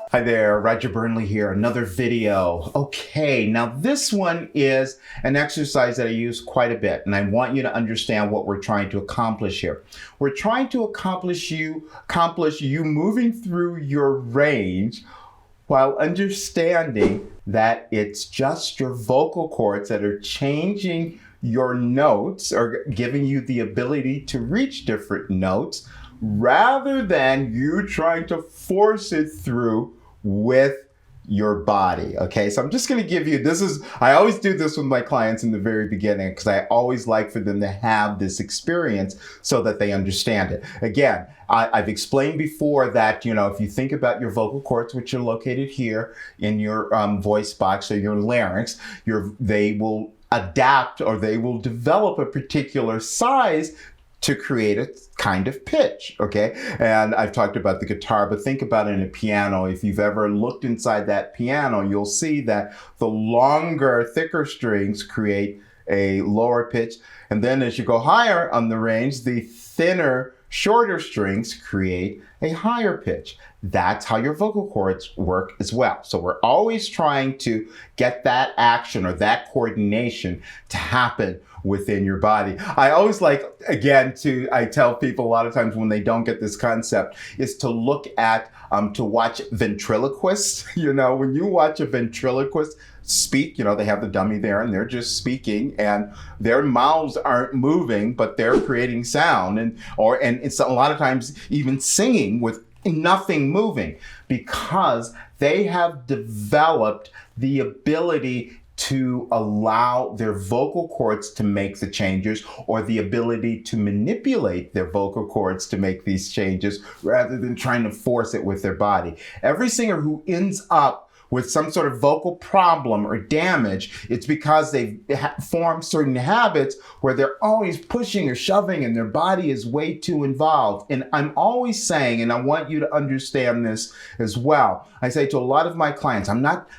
Hi there, Roger Burnley here, another video. Okay, now this one is an exercise that I use quite a bit, and I want you to understand what we're trying to accomplish here. We're trying to accomplish you moving through your range while understanding that it's just your vocal cords that are changing your notes or giving you the ability to reach different notes rather than you trying to force it through with your body. Okay, so I'm just going to give you, I always do this with my clients in the very beginning because I always like for them to have this experience so that they understand it. Again, I've explained before that, if you think about your vocal cords, which are located here in your voice box or your larynx, they will adapt or they will develop a particular size to create a kind of pitch, okay? And I've talked about the guitar, but think about it in a piano. If you've ever looked inside that piano, you'll see that the longer, thicker strings create a lower pitch. And then as you go higher on the range, the thinner, shorter strings create a higher pitch. That's how your vocal cords work as well. So we're always trying to get that action or that coordination to happen within your body. I always like, again, I tell people a lot of times when they don't get this concept is to look at, to watch ventriloquists. When you watch a ventriloquist speak, they have the dummy there and they're just speaking and their mouths aren't moving, but they're creating sound and it's a lot of times even singing with nothing moving because they have developed the ability to allow their vocal cords to make the changes or the ability to manipulate their vocal cords to make these changes rather than trying to force it with their body. Every singer who ends up with some sort of vocal problem or damage, it's because they've formed certain habits where they're always pushing or shoving and their body is way too involved. And I'm always saying, and I want you to understand this as well, I say to a lot of my clients, I'm not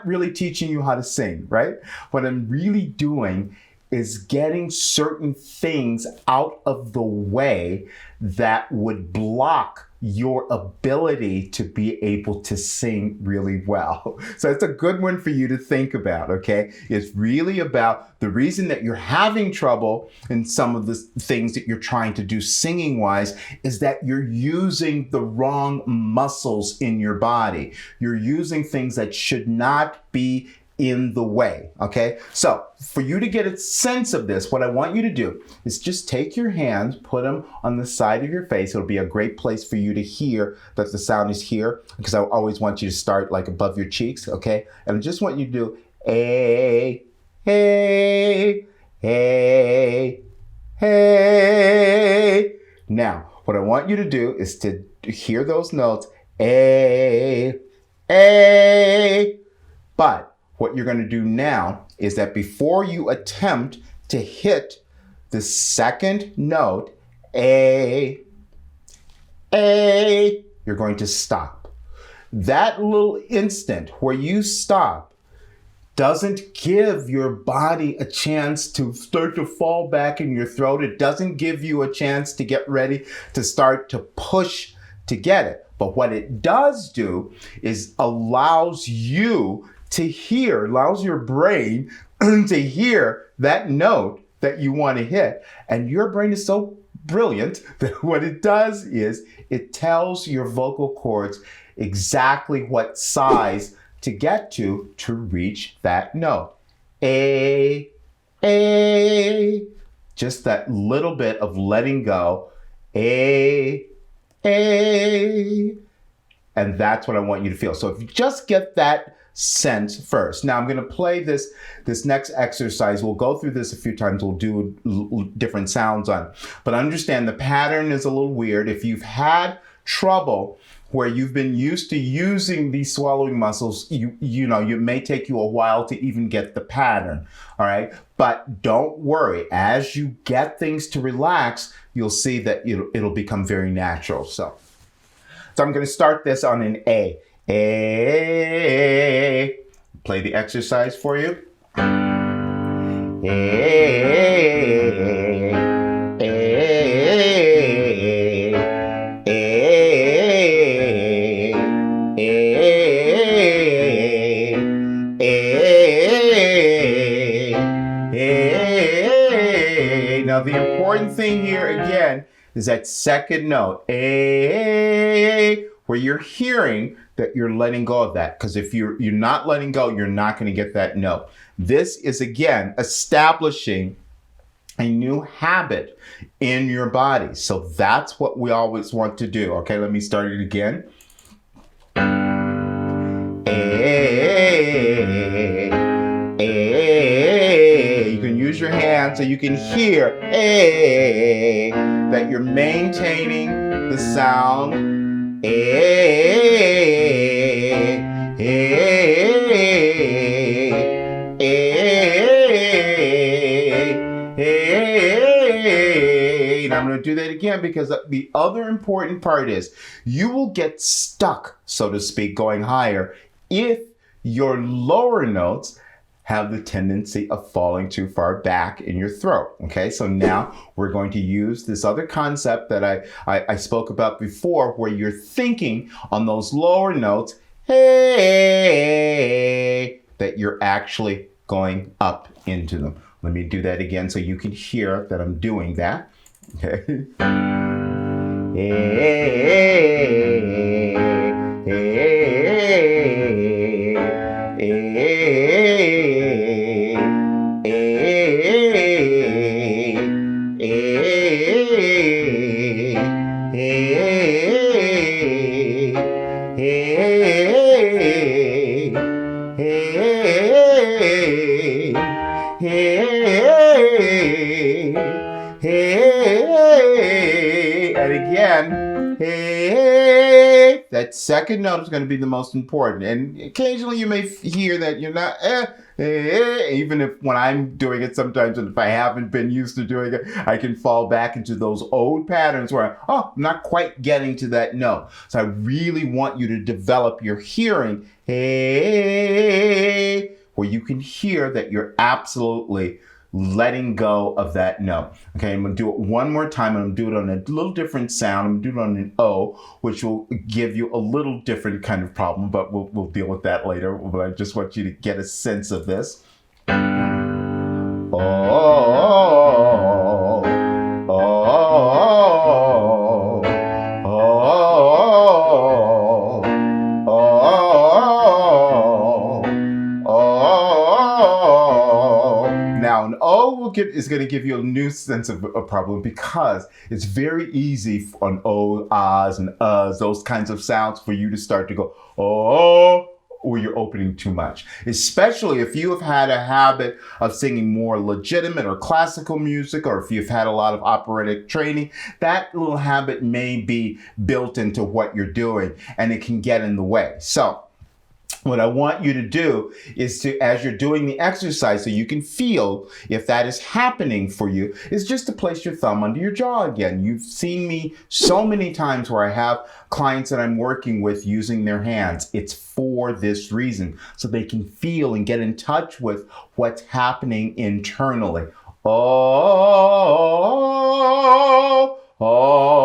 really teaching you how to sing, right? What I'm really doing is getting certain things out of the way that would block your ability to be able to sing really well. So it's a good one for you to think about, okay? It's really about the reason that you're having trouble in some of the things that you're trying to do singing-wise is that you're using the wrong muscles in your body. You're using things that should not be in the way, okay? So for you to get a sense of this, what I want you to do is just take your hands, put them on the side of your face. It'll be a great place for you to hear that the sound is here because I always want you to start like above your cheeks, okay? And I just want you to do a, hey, hey, hey. Now, what I want you to do is to hear those notes, a, but what you're going to do now is that before you attempt to hit the second note, A, you're going to stop. That little instant where you stop doesn't give your body a chance to start to fall back in your throat. It doesn't give you a chance to get ready to start to push to get it. But what it does do is allows your brain to hear that note that you want to hit. And your brain is so brilliant that what it does is it tells your vocal cords exactly what size to get to reach that note. A. Just that little bit of letting go. A. And that's what I want you to feel. So if you just get that sense first. Now I'm going to play this next exercise. We'll go through this a few times. We'll do different sounds on it. But understand the pattern is a little weird. If you've had trouble where you've been used to using these swallowing muscles, it may take you a while to even get the pattern. All right. But don't worry. As you get things to relax, you'll see that it'll become very natural. So I'm going to start this on an A. A. Play the exercise for you. A. A. Now the important thing here again is that second note, A, where you're hearing that you're letting go of that. Because if you're not letting go, you're not going to get that note. This is again establishing a new habit in your body. So that's what we always want to do. Okay, let me start it again. A. You can use your hands so you can hear A, that you're maintaining the sound A. And I'm going to do that again because the other important part is you will get stuck, so to speak, going higher if your lower notes have the tendency of falling too far back in your throat. Okay, so now we're going to use this other concept that I spoke about before, where you're thinking on those lower notes, hey, that you're actually going up into them. Let me do that again so you can hear that I'm doing that. Okay. And again, hey, that second note is going to be the most important. And occasionally you may hear that you're not, even if when I'm doing it sometimes, and if I haven't been used to doing it, I can fall back into those old patterns where, I'm not quite getting to that note. So I really want you to develop your hearing, hey, where you can hear that you're absolutely letting go of that note. Okay, I'm going to do it one more time. I'm going to do it on a little different sound. I'm going to do it on an O, which will give you a little different kind of problem, but we'll deal with that later. But I just want you to get a sense of this. Oh, oh, oh, Now, an O is going to give you a new sense of a problem because it's very easy on O, ahs, and uhs, those kinds of sounds, for you to start to go, oh, or you're opening too much. Especially if you have had a habit of singing more legitimate or classical music, or if you've had a lot of operatic training, that little habit may be built into what you're doing and it can get in the way. So, what I want you to do is to, as you're doing the exercise, so you can feel if that is happening for you, is just to place your thumb under your jaw again. You've seen me so many times where I have clients that I'm working with using their hands. It's for this reason, so they can feel and get in touch with what's happening internally. Oh, oh.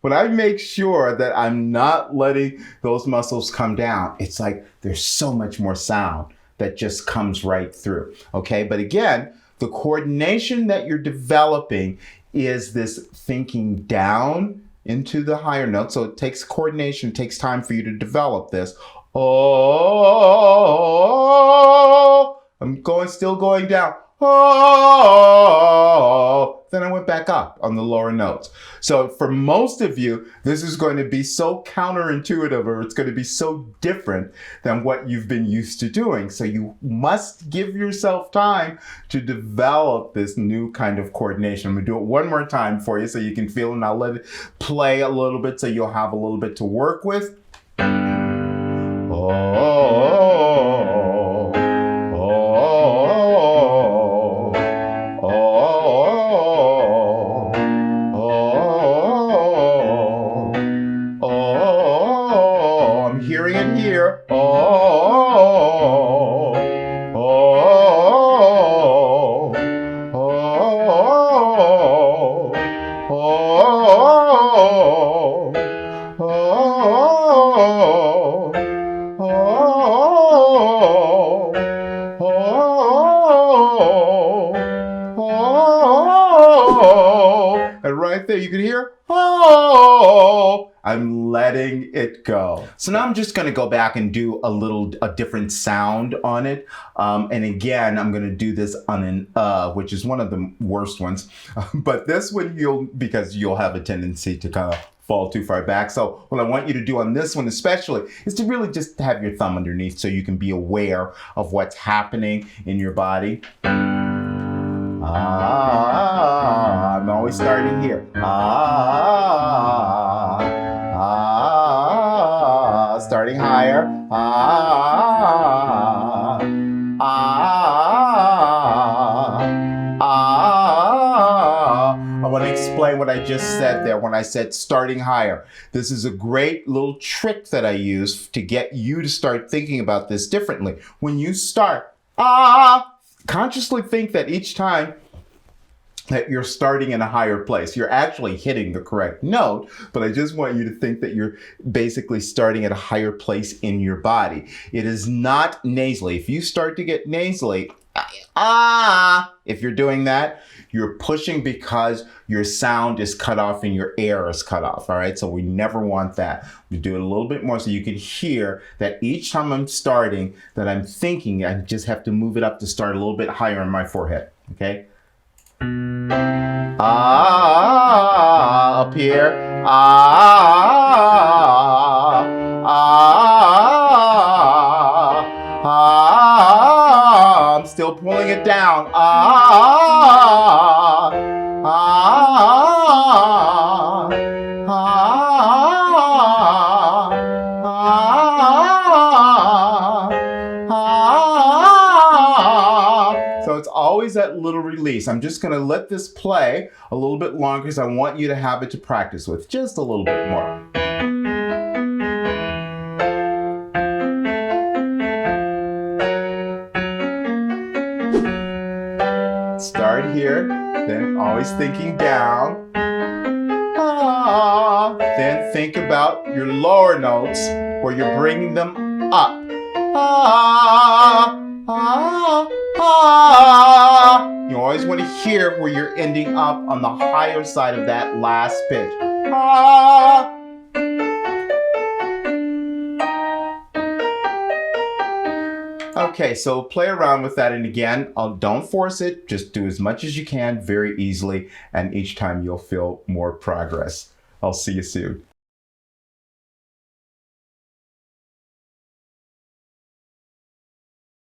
When I make sure that I'm not letting those muscles come down, it's like there's so much more sound that just comes right through. Okay, but again, the coordination that you're developing is this thinking down into the higher notes. So it takes coordination, it takes time for you to develop this. Oh, I'm still going down. Oh, then I went back up on the lower notes. So for most of you, this is going to be so counterintuitive, or it's going to be so different than what you've been used to doing. So you must give yourself time to develop this new kind of coordination. I'm going to do it one more time for you so you can feel it, and I'll let it play a little bit so you'll have a little bit to work with. Oh, I'm hearing it here. Oh, oh, oh, oh, oh, oh, oh, oh, oh, and right there you can hear, oh, I'm letting it go. So now I'm just going to go back and do a different sound on it. And again, I'm going to do this on an which is one of the worst ones. But this one because you'll have a tendency to kind of fall too far back. So what I want you to do on this one especially is to really just have your thumb underneath so you can be aware of what's happening in your body. I'm always starting here. Starting higher. I want to explain what I just said there when I said starting higher. This is a great little trick that I use to get you to start thinking about this differently. When you start, consciously think that each time that you're starting in a higher place, you're actually hitting the correct note, but I just want you to think that you're basically starting at a higher place in your body. It is not nasally. If you start to get nasally, if you're doing that, you're pushing because your sound is cut off and your air is cut off, all right? So we never want that. We do it a little bit more so you can hear that each time I'm starting, that I'm thinking, I just have to move it up to start a little bit higher on my forehead, okay? Up here. I'm still pulling it down. So it's always that little release. I'm just going to let this play a little bit longer because I want you to have it to practice with just a little bit more. Start here, then always thinking down. Then think about your lower notes where you're bringing them up. You always want to hear where you're ending up on the higher side of that last pitch. Okay, so play around with that, and again, don't force it. Just do as much as you can very easily, and each time you'll feel more progress. I'll see you soon.